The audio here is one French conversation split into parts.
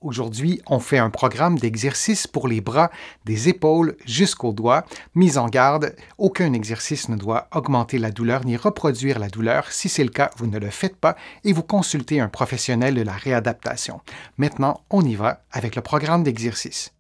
Aujourd'hui, on fait un programme d'exercice pour les bras, des épaules jusqu'aux doigts. Mise en garde, aucun exercice ne doit augmenter la douleur ni reproduire la douleur. Si c'est le cas, vous ne le faites pas et vous consultez un professionnel de la réadaptation. Maintenant, on y va avec le programme d'exercice.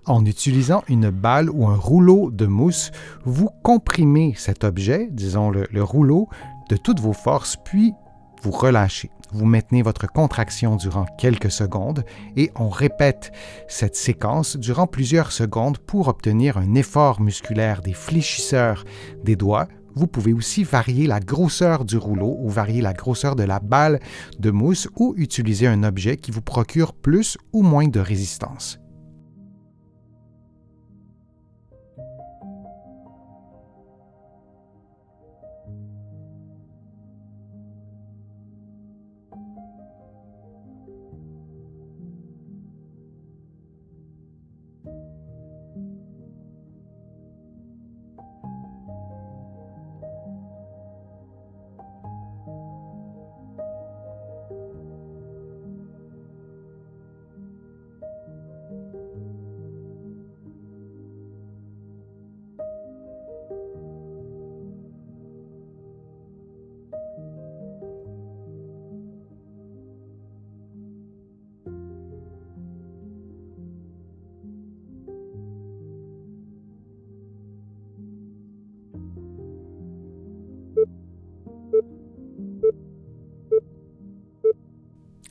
En utilisant une balle ou un rouleau de mousse, vous comprimez cet objet, disons le rouleau, de toutes vos forces, puis vous relâchez. Vous maintenez votre contraction durant quelques secondes et on répète cette séquence durant plusieurs secondes pour obtenir un effort musculaire des fléchisseurs des doigts. Vous pouvez aussi varier la grosseur du rouleau ou varier la grosseur de la balle de mousse ou utiliser un objet qui vous procure plus ou moins de résistance.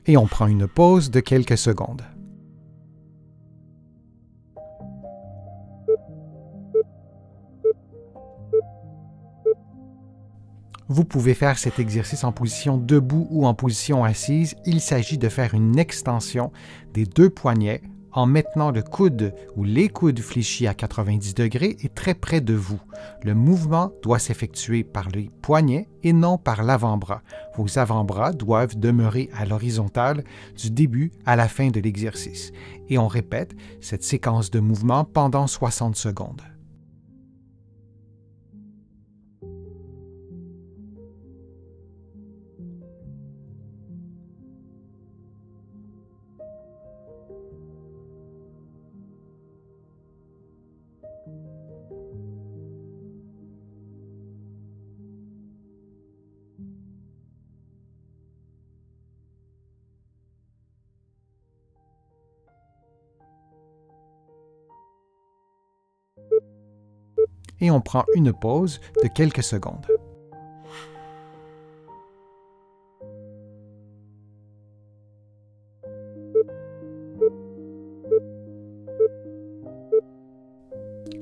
Et on prend une pause de quelques secondes. Vous pouvez faire cet exercice en position debout ou en position assise. Il s'agit de faire une extension des deux poignets en maintenant le coude ou les coudes fléchis à 90 degrés et très près de vous. Le mouvement doit s'effectuer par les poignets et non par l'avant-bras. Vos avant-bras doivent demeurer à l'horizontale du début à la fin de l'exercice. Et on répète cette séquence de mouvement pendant 60 secondes. Et on prend une pause de quelques secondes.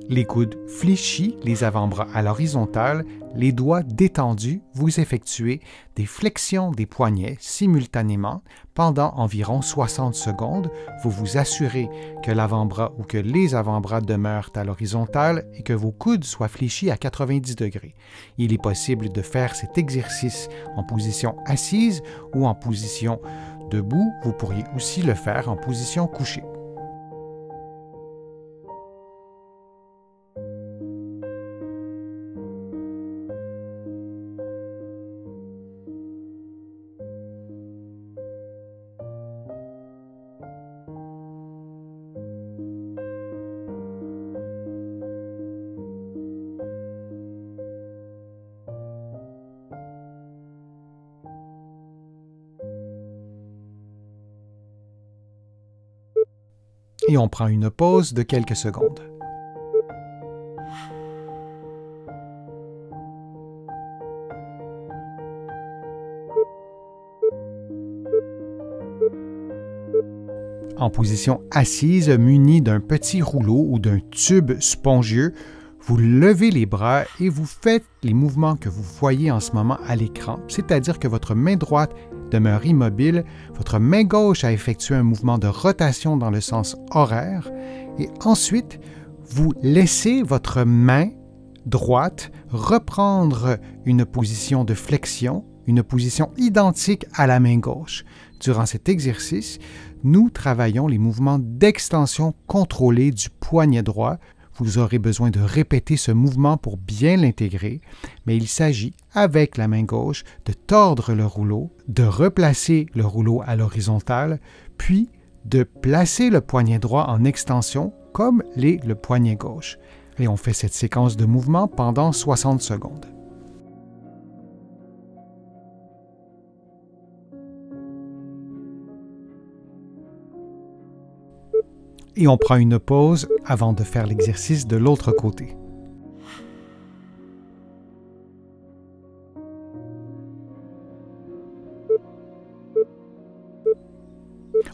Les coudes fléchis, les avant-bras à l'horizontale, les doigts détendus, vous effectuez des flexions des poignets simultanément pendant environ 60 secondes. Vous vous assurez que l'avant-bras ou que les avant-bras demeurent à l'horizontale et que vos coudes soient fléchis à 90 degrés. Il est possible de faire cet exercice en position assise ou en position debout. Vous pourriez aussi le faire en position couchée. Et on prend une pause de quelques secondes. En position assise, muni d'un petit rouleau ou d'un tube spongieux, vous levez les bras et vous faites les mouvements que vous voyez en ce moment à l'écran, c'est-à-dire que votre main droite demeure immobile, votre main gauche a effectué un mouvement de rotation dans le sens horaire et ensuite, vous laissez votre main droite reprendre une position de flexion une position identique à la main gauche. Durant cet exercice, nous travaillons les mouvements d'extension contrôlés du poignet droit. Vous aurez besoin de répéter ce mouvement pour bien l'intégrer, mais il s'agit, avec la main gauche, de tordre le rouleau, de replacer le rouleau à l'horizontale, puis de placer le poignet droit en extension comme l'est le poignet gauche. Et on fait cette séquence de mouvements pendant 60 secondes. Et on prend une pause avant de faire l'exercice de l'autre côté.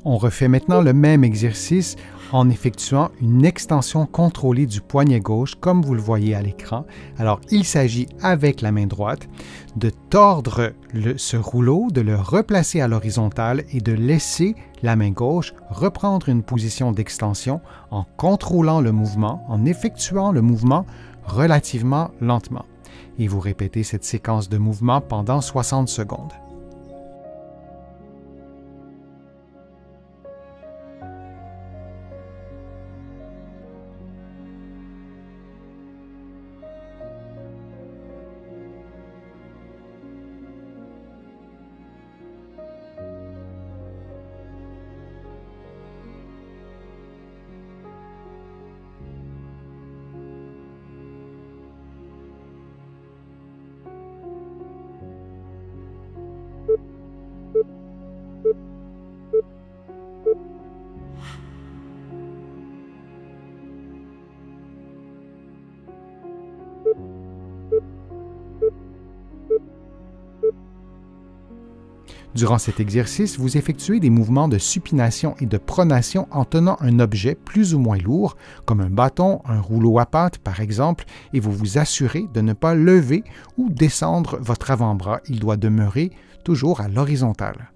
On refait maintenant le même exercice en effectuant une extension contrôlée du poignet gauche, comme vous le voyez à l'écran. Alors, il s'agit, avec la main droite, de tordre ce rouleau, de le replacer à l'horizontale et de laisser la main gauche reprendre une position d'extension en contrôlant le mouvement, en effectuant le mouvement relativement lentement. Et vous répétez cette séquence de mouvement pendant 60 secondes. Durant cet exercice, vous effectuez des mouvements de supination et de pronation en tenant un objet plus ou moins lourd, comme un bâton, un rouleau à pâte par exemple, et vous vous assurez de ne pas lever ou descendre votre avant-bras. Il doit demeurer toujours à l'horizontale.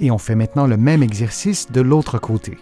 Et on fait maintenant le même exercice de l'autre côté.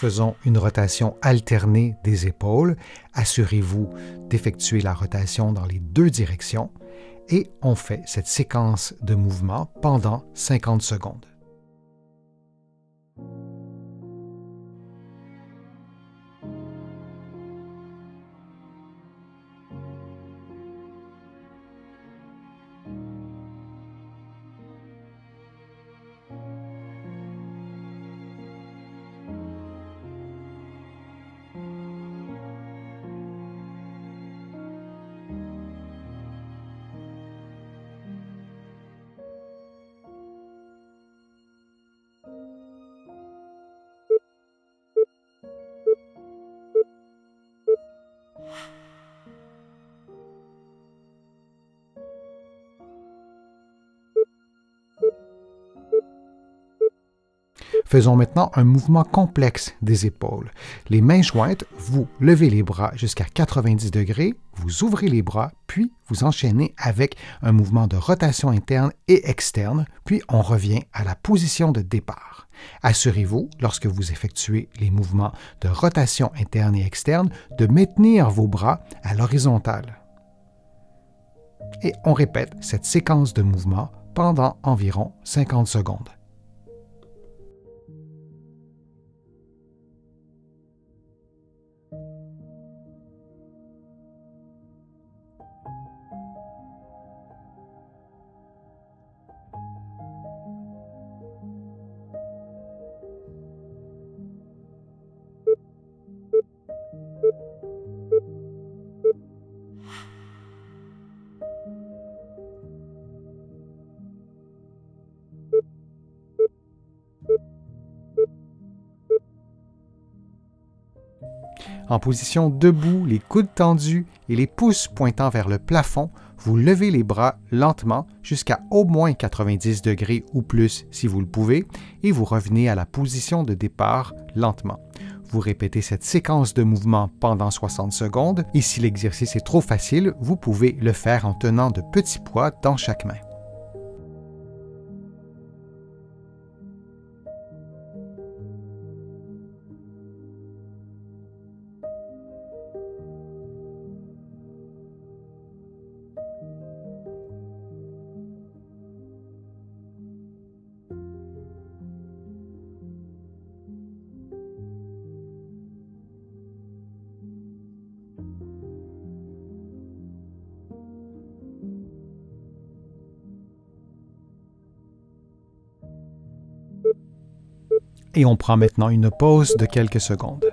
Faisons une rotation alternée des épaules. Assurez-vous d'effectuer la rotation dans les deux directions et on fait cette séquence de mouvements pendant 50 secondes. Faisons maintenant un mouvement complexe des épaules. Les mains jointes, vous levez les bras jusqu'à 90 degrés, vous ouvrez les bras, puis vous enchaînez avec un mouvement de rotation interne et externe, puis on revient à la position de départ. Assurez-vous, lorsque vous effectuez les mouvements de rotation interne et externe, de maintenir vos bras à l'horizontale. Et on répète cette séquence de mouvements pendant environ 50 secondes. En position debout, les coudes tendus et les pouces pointant vers le plafond, vous levez les bras lentement jusqu'à au moins 90 degrés ou plus si vous le pouvez et vous revenez à la position de départ lentement. Vous répétez cette séquence de mouvements pendant 60 secondes et si l'exercice est trop facile, vous pouvez le faire en tenant de petits poids dans chaque main. Et on prend maintenant une pause de quelques secondes.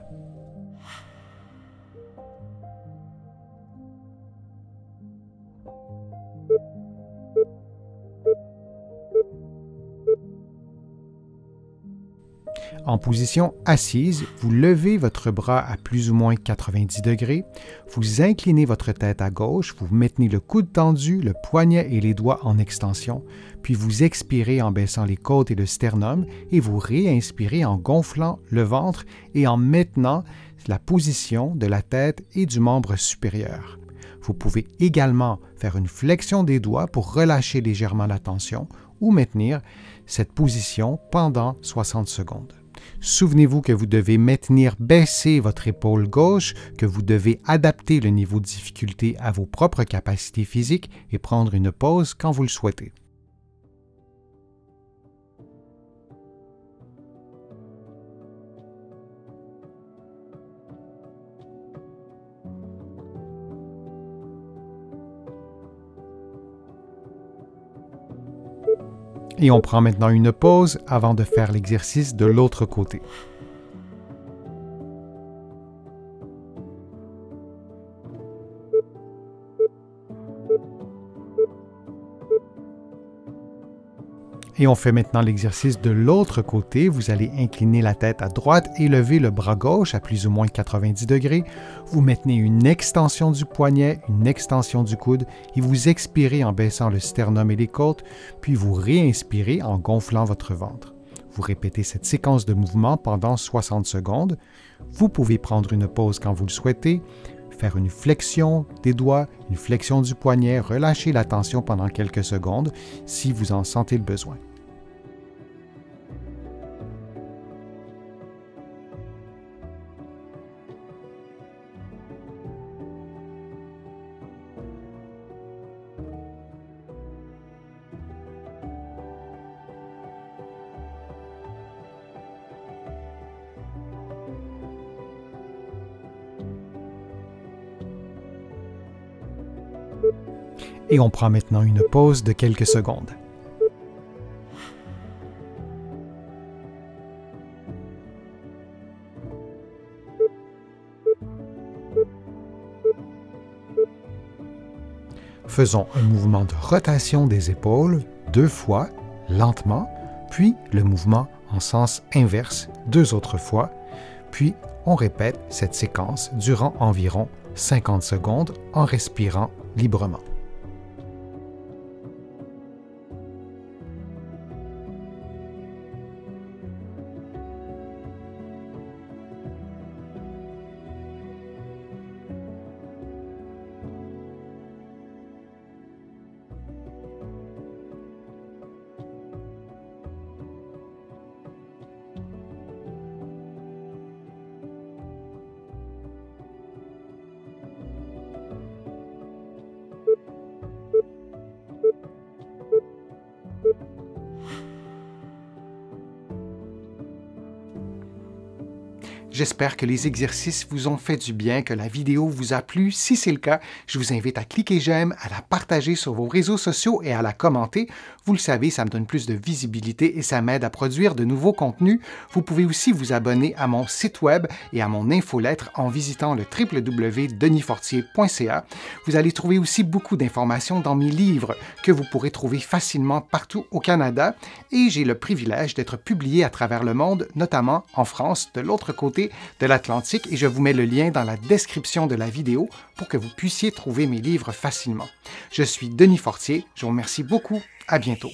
En position assise, vous levez votre bras à plus ou moins 90 degrés, vous inclinez votre tête à gauche, vous maintenez le coude tendu, le poignet et les doigts en extension, puis vous expirez en baissant les côtes et le sternum et vous réinspirez en gonflant le ventre et en maintenant la position de la tête et du membre supérieur. Vous pouvez également faire une flexion des doigts pour relâcher légèrement la tension ou maintenir cette position pendant 60 secondes. Souvenez-vous que vous devez maintenir baissé votre épaule gauche, que vous devez adapter le niveau de difficulté à vos propres capacités physiques et prendre une pause quand vous le souhaitez. Et on prend maintenant une pause avant de faire l'exercice de l'autre côté. Et on fait maintenant l'exercice de l'autre côté. Vous allez incliner la tête à droite et lever le bras gauche à plus ou moins 90 degrés. Vous maintenez une extension du poignet, une extension du coude et vous expirez en baissant le sternum et les côtes, puis vous réinspirez en gonflant votre ventre. Vous répétez cette séquence de mouvements pendant 60 secondes. Vous pouvez prendre une pause quand vous le souhaitez, faire une flexion des doigts, une flexion du poignet, relâcher la tension pendant quelques secondes si vous en sentez le besoin. Et on prend maintenant une pause de quelques secondes. Faisons un mouvement de rotation des épaules 2 fois, lentement, puis le mouvement en sens inverse 2 autres fois, puis on répète cette séquence durant environ 50 secondes en respirant librement. J'espère que les exercices vous ont fait du bien, que la vidéo vous a plu. Si c'est le cas, je vous invite à cliquer j'aime, à la partager sur vos réseaux sociaux et à la commenter. Vous le savez, ça me donne plus de visibilité et ça m'aide à produire de nouveaux contenus. Vous pouvez aussi vous abonner à mon site web et à mon infolettre en visitant le www.denisfortier.ca. Vous allez trouver aussi beaucoup d'informations dans mes livres que vous pourrez trouver facilement partout au Canada et j'ai le privilège d'être publié à travers le monde, notamment en France, de l'autre côté de l'Atlantique et je vous mets le lien dans la description de la vidéo pour que vous puissiez trouver mes livres facilement. Je suis Denis Fortier, je vous remercie beaucoup, à bientôt.